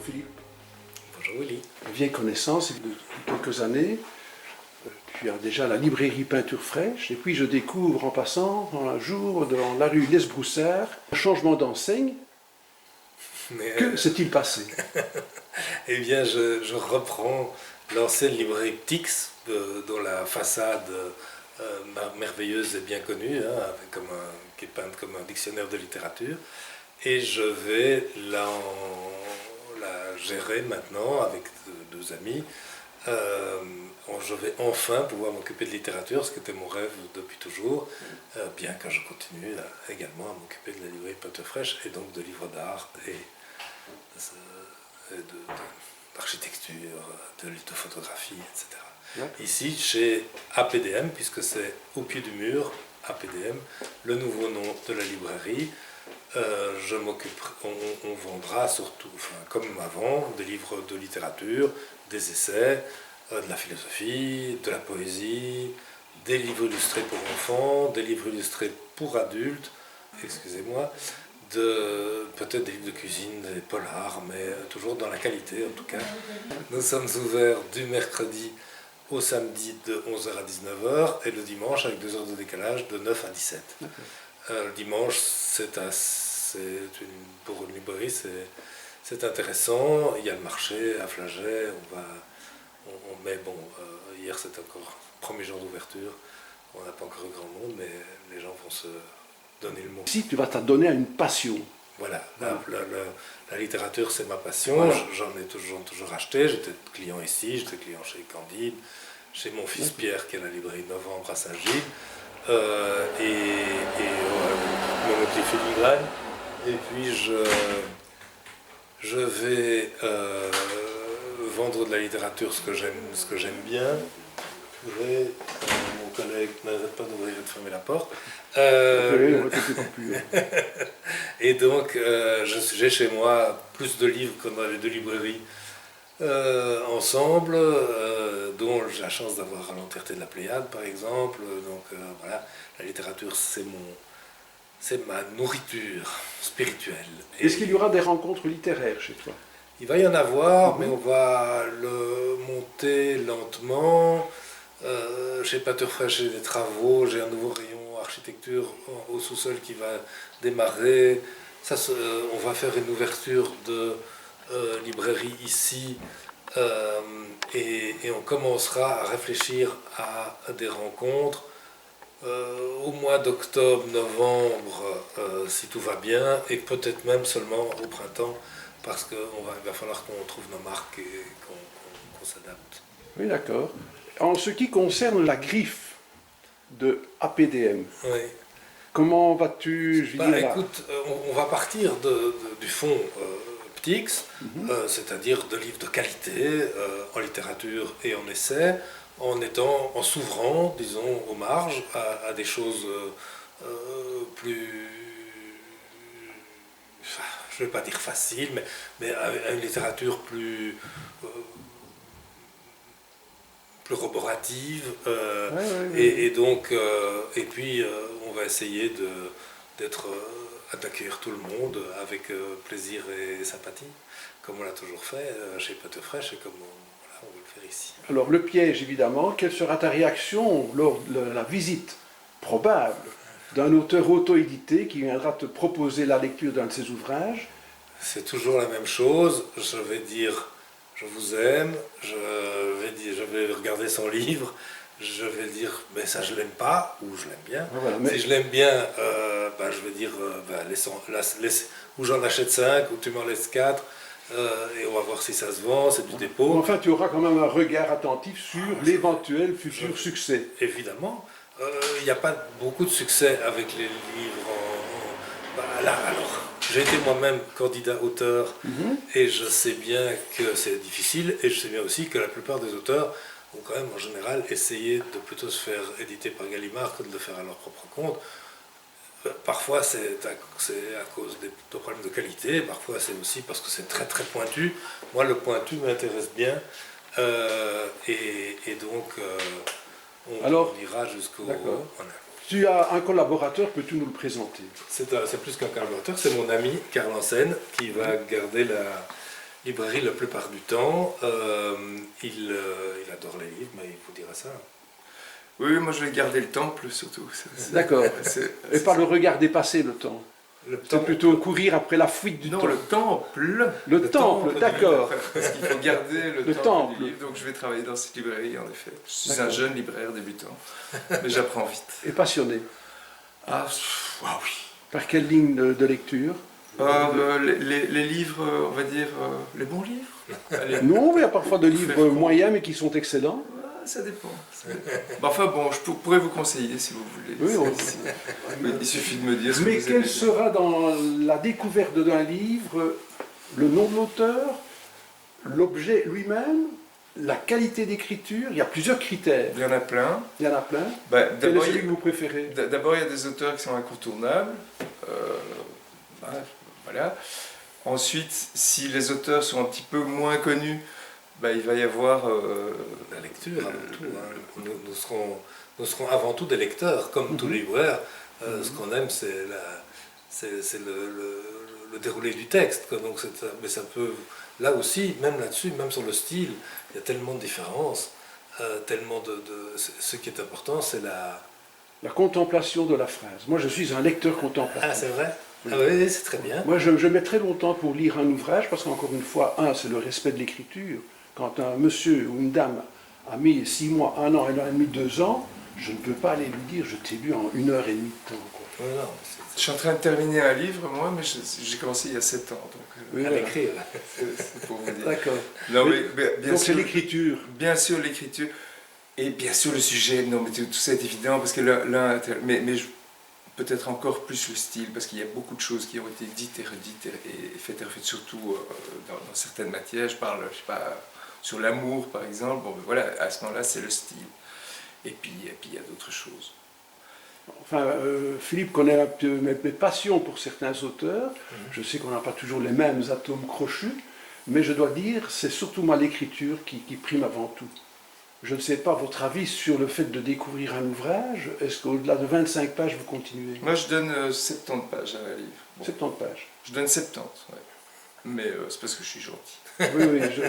Philippe. Bonjour Willy. Une vieille connaissance depuis quelques années. Tu as déjà la librairie Peinture Fraîche. Et puis je découvre en passant un jour dans la rue Lesbroussaires un changement d'enseigne. Que s'est-il passé? Eh bien, je reprends l'ancienne librairie Ptix, dont la façade merveilleuse et bien connue, hein, qui est peinte comme un dictionnaire de littérature. Et je vais la gérer maintenant avec deux amis. Je vais enfin pouvoir m'occuper de littérature, ce qui était mon rêve depuis toujours, bien que je continue également à m'occuper de la librairie Peinture Fraîche et donc de livres d'art et d'architecture, de lithophotographiie, etc. Ouais. Ici, chez APDM, puisque c'est au pied du mur, APDM, le nouveau nom de la librairie, on vendra surtout, comme avant, des livres de littérature, des essais, de la philosophie, de la poésie, des livres illustrés pour enfants, des livres illustrés pour adultes, excusez-moi, peut-être des livres de cuisine, des polars, mais toujours dans la qualité en tout cas. Nous sommes ouverts du mercredi au samedi de 11h à 19h et le dimanche avec 2 heures de décalage de 9 à 17. Le dimanche, pour une librairie, c'est intéressant. Il y a le marché à Flaget, mais bon, hier c'était encore le premier jour d'ouverture. On n'a pas encore eu grand monde, mais les gens vont se donner le mot. Si tu vas t'adonner à une passion. Voilà, la littérature c'est ma passion, voilà. J'en ai toujours acheté, j'étais client ici, j'étais client chez Candide, chez mon fils Pierre qui est à la librairie Novembre à Saint-Gilles, mon petit filigrane, et puis je vais vendre de la littérature, ce que j'aime bien. Mon collègue n'arrête pas d'ouvrir et de fermer la porte. Et donc, j'ai chez moi plus de livres que dans les deux librairies ensemble, dont j'ai la chance d'avoir à l'entièreté de la Pléiade, par exemple. Donc voilà, la littérature, c'est ma nourriture spirituelle. Est-ce qu'il y aura des rencontres littéraires chez toi? Il va y en avoir, mais on va le monter lentement. Chez Peinture Fraîche, j'ai des travaux, j'ai un nouveau rayon architecture au sous-sol qui va démarrer. On va faire une ouverture de librairie ici et on commencera à réfléchir à des rencontres au mois d'octobre, novembre, si tout va bien, et peut-être même seulement au printemps, parce qu'il va falloir qu'on trouve nos marques et qu'on s'adapte. Oui, d'accord. En ce qui concerne la griffe de APDM, oui. Comment vas-tu écoute, on va partir du fond Ptix, c'est-à-dire de livres de qualité en littérature et en essai, en s'ouvrant, disons, aux marges à des choses plus, je ne vais pas dire faciles, mais à une littérature plus roborative, et donc, et puis on va essayer d'accueillir tout le monde avec plaisir et sympathie, comme on l'a toujours fait chez Peinture Fraîche et comme on veut le faire ici. Alors le piège évidemment, quelle sera ta réaction lors de la visite probable d'un auteur auto-édité qui viendra te proposer la lecture d'un de ses ouvrages? C'est toujours la même chose, je vais dire je vous aime, je vais regarder son livre, je vais dire mais ça je l'aime pas ou je l'aime bien. Voilà, si je l'aime bien, je vais dire ou j'en achète 5 ou tu m'en laisses 4 et on va voir si ça se vend, c'est du dépôt. Enfin tu auras quand même un regard attentif sur l'éventuel futur succès. Évidemment, il n'y a pas beaucoup de succès avec les livres alors. J'ai été moi-même candidat auteur et je sais bien que c'est difficile et je sais bien aussi que la plupart des auteurs ont quand même en général essayé de plutôt se faire éditer par Gallimard que de le faire à leur propre compte. Parfois c'est à cause de problèmes de qualité, parfois c'est aussi parce que c'est très très pointu. Moi le pointu m'intéresse bien et donc on ira jusqu'au... Tu as un collaborateur, peux-tu nous le présenter? C'est plus qu'un collaborateur, c'est mon ami Karl Hansen qui va garder librairie la plupart du temps. Il adore les livres, mais il vous dira ça. Oui, moi je vais garder le temple surtout. D'accord. Et pas le regarder passer le temps. C'est plutôt courir après la fuite du temps. Non, le temple. Le temple, d'accord. Parce qu'il faut garder le temple temple. du livre. Donc je vais travailler dans cette librairie, en effet. Je suis un D'accord. jeune libraire débutant, mais j'apprends vite. Et passionné. Ah oui. Par quelle ligne de lecture? Les livres, on va dire, les bons livres. Allez. Non, mais il y a parfois de livres moyens mais qui sont excellents. Ah, ça dépend. Enfin bon, je pourrais vous conseiller si vous voulez. Oui, Mais il suffit de me dire ce que mais vous quel aimez. sera dans la découverte d'un livre le nom de l'auteur, l'objet lui-même, la qualité d'écriture? Il y a plusieurs critères. Il y en a plein. Il y en a plein. Bah, Quel est d'abord, celui que vous préférez? D'abord, il y a des auteurs qui sont incontournables. Voilà. Ensuite, si les auteurs sont un petit peu moins connus, bah, il va y avoir... La lecture avant tout. Hein. Nous serons avant tout des lecteurs, comme tous les libraires. Ce qu'on aime, c'est le déroulé du texte. Quoi. Donc mais ça peut... Là aussi, même là-dessus, même sur le style, il y a tellement de différences. Tellement ce qui est important, c'est La contemplation de la phrase. Moi, je suis un lecteur contemplatif. Ah, c'est vrai? Ah oui, c'est très bien. Moi, je mets très longtemps pour lire un ouvrage, parce qu'encore une fois, c'est le respect de l'écriture. Quand un monsieur ou une dame a mis 6 mois, 1 an, 1 an et demi, 2 ans, je ne peux pas aller lui dire, je t'ai lu en 1 heure et demie de temps. Quoi. Non, Je suis en train de terminer un livre, moi, mais j'ai commencé il y a 7 ans. Donc, Oui, à voilà. l'écrire. c'est pour vous dire. D'accord. Non, mais bien Donc c'est sûr, l'écriture. bien sûr l'écriture. Et bien sûr le sujet, non, mais tout ça est évident, parce que mais peut-être encore plus le style, parce qu'il y a beaucoup de choses qui ont été dites et redites et faites surtout dans certaines matières. Je parle, je sais pas, sur l'amour par exemple. Bon, ben voilà, à ce moment-là, c'est le style. Et puis il y a d'autres choses. Enfin, Philippe connaît un peu mes passions pour certains auteurs. Je sais qu'on n'a pas toujours les mêmes atomes crochus, mais je dois dire, c'est surtout moi l'écriture qui prime avant tout. Je ne sais pas votre avis sur le fait de découvrir un ouvrage. Est-ce qu'au-delà de 25 pages, vous continuez? Moi, je donne 70 pages à un livre. Bon, 70 pages. je donne 70, ouais. Mais c'est parce que je suis gentil. Oui, oui. Moi, je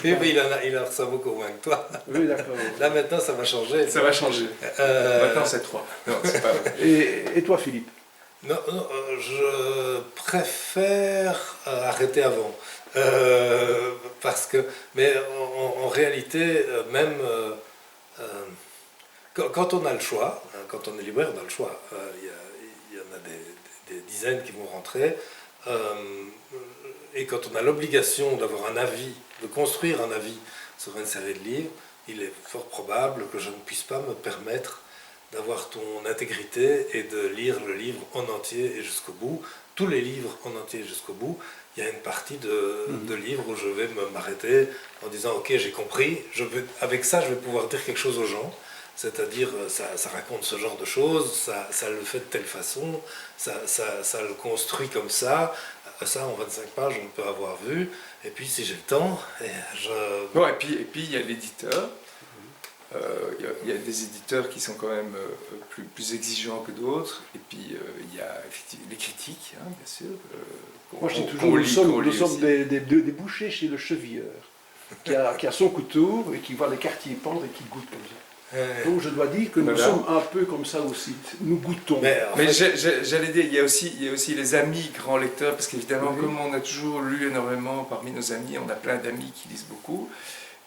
Oui, parle- mais il a un cerveau convainc que toi. Oui, d'accord. Là, maintenant, ça va changer. Ça va changer. Maintenant, c'est 3. Non, c'est pas vrai. Et toi, Philippe? Non, je préfère arrêter avant. Parce que, mais en réalité, même quand on a le choix, hein, quand on est libraire, on a le choix. Il y en a des dizaines qui vont rentrer. Et quand on a l'obligation d'avoir un avis, de construire un avis sur une série de livres, il est fort probable que je ne puisse pas me permettre d'avoir ton intégrité et de lire le livre en entier et jusqu'au bout. Tous les livres en entier jusqu'au bout. Il y a une partie de livres où je vais m'arrêter en disant « Ok, j'ai compris, avec ça, je vais pouvoir dire quelque chose aux gens. » C'est-à-dire, ça raconte ce genre de choses, ça le fait de telle façon, ça le construit comme ça. Ça, en 25 pages, on peut avoir vu. Et puis, si j'ai le temps, Bon, et puis il y a l'éditeur. Il y a des éditeurs qui sont quand même plus exigeants que d'autres. Et puis, il y a effectivement les critiques, hein, bien sûr. Moi, je dis toujours, nous sommes des bouchers chez le chevilleur, qui a son couteau et qui voit les quartiers pendre et qui goûte comme ça. Donc je dois dire que nous sommes un peu comme ça aussi. Nous goûtons. Mais j'allais dire, il y a aussi les amis grands lecteurs, parce qu'évidemment, comme on a toujours lu énormément parmi nos amis, on a plein d'amis qui lisent beaucoup.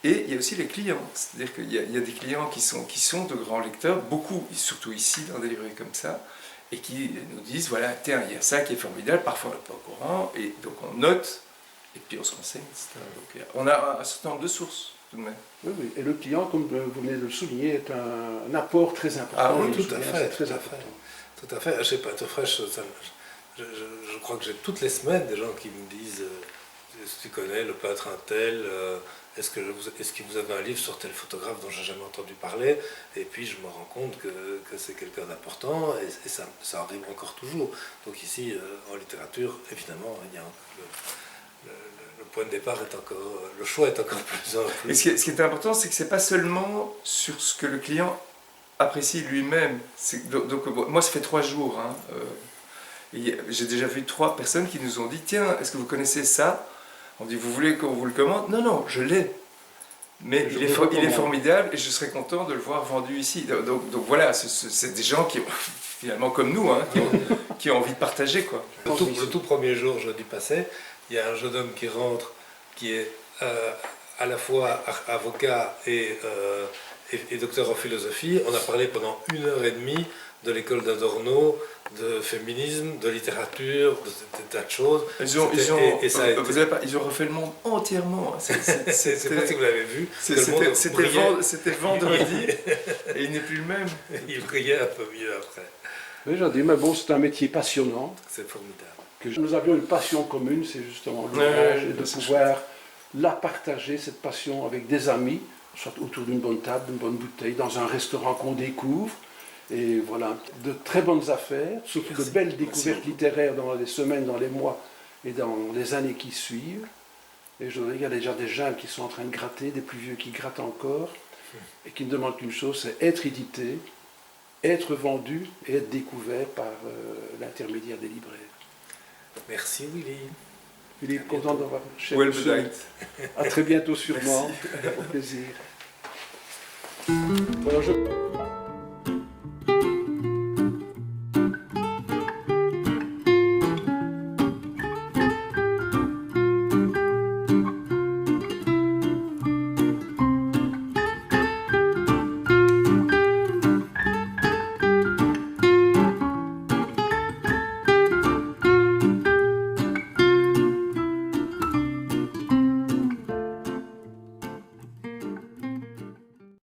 Et il y a aussi les clients, c'est-à-dire qu'il y a des clients qui sont de grands lecteurs, beaucoup, surtout ici, dans des librairies comme ça, et qui nous disent, voilà, tiens, il y a ça qui est formidable, parfois on n'est pas au courant, et donc on note, et puis on se renseigne, etc. Donc on a un certain nombre de sources, tout de même. Oui, oui. Et le client, comme vous venez de le souligner, est un apport très important. Ah oui, tout à fait. Tout à fait. Je sais pas, Pâteau-Fraîche, je crois que j'ai toutes les semaines des gens qui me disent est-ce que tu connais le peintre un tel est-ce que vous avez un livre sur tel photographe dont j'ai jamais entendu parler? Et puis je me rends compte que c'est quelqu'un d'important et ça arrive encore toujours. Donc ici, en littérature, évidemment, il y a le point de départ est encore, le choix est encore plus ample. Et ce qui est important, c'est que c'est pas seulement sur ce que le client apprécie lui-même. Donc moi, ça fait 3 jours. Hein, j'ai déjà vu 3 personnes qui nous ont dit, tiens, est-ce que vous connaissez ça? On dit, vous voulez qu'on vous le commande? Non, non, je l'ai. Mais Je il est formidable et je serais content de le voir vendu ici. Donc voilà, c'est des gens qui, finalement comme nous, hein, qui ont envie de partager, quoi. Le tout premier jour, jeudi passé, il y a un jeune homme qui rentre, qui est à la fois avocat et docteur en philosophie. On a parlé pendant 1h30 de l'école d'Adorno, de féminisme, de littérature, de des tas de choses. Ils ont refait le monde entièrement. C'est pas si vous l'avez vu. C'était vendredi et il n'est plus le même. Il brillait un peu mieux après. Oui, j'ai dit, mais bon, c'est un métier passionnant. C'est formidable. Nous avions une passion commune, c'est justement l'ouvrage, et de pouvoir la partager, cette passion, avec des amis, soit autour d'une bonne table, d'une bonne bouteille, dans un restaurant qu'on découvre. Et voilà, de très bonnes affaires, surtout de belles découvertes littéraires dans les semaines, dans les mois et dans les années qui suivent. Et je voudrais, il y a déjà des jeunes qui sont en train de gratter, des plus vieux qui grattent encore, et qui ne demandent qu'une chose, c'est être édité, être vendu et être découvert par l'intermédiaire des libraires. Merci Willy. Philippe, content d'avoir cher Well monsieur. bedankt. À très bientôt sûrement. Au plaisir. Voilà,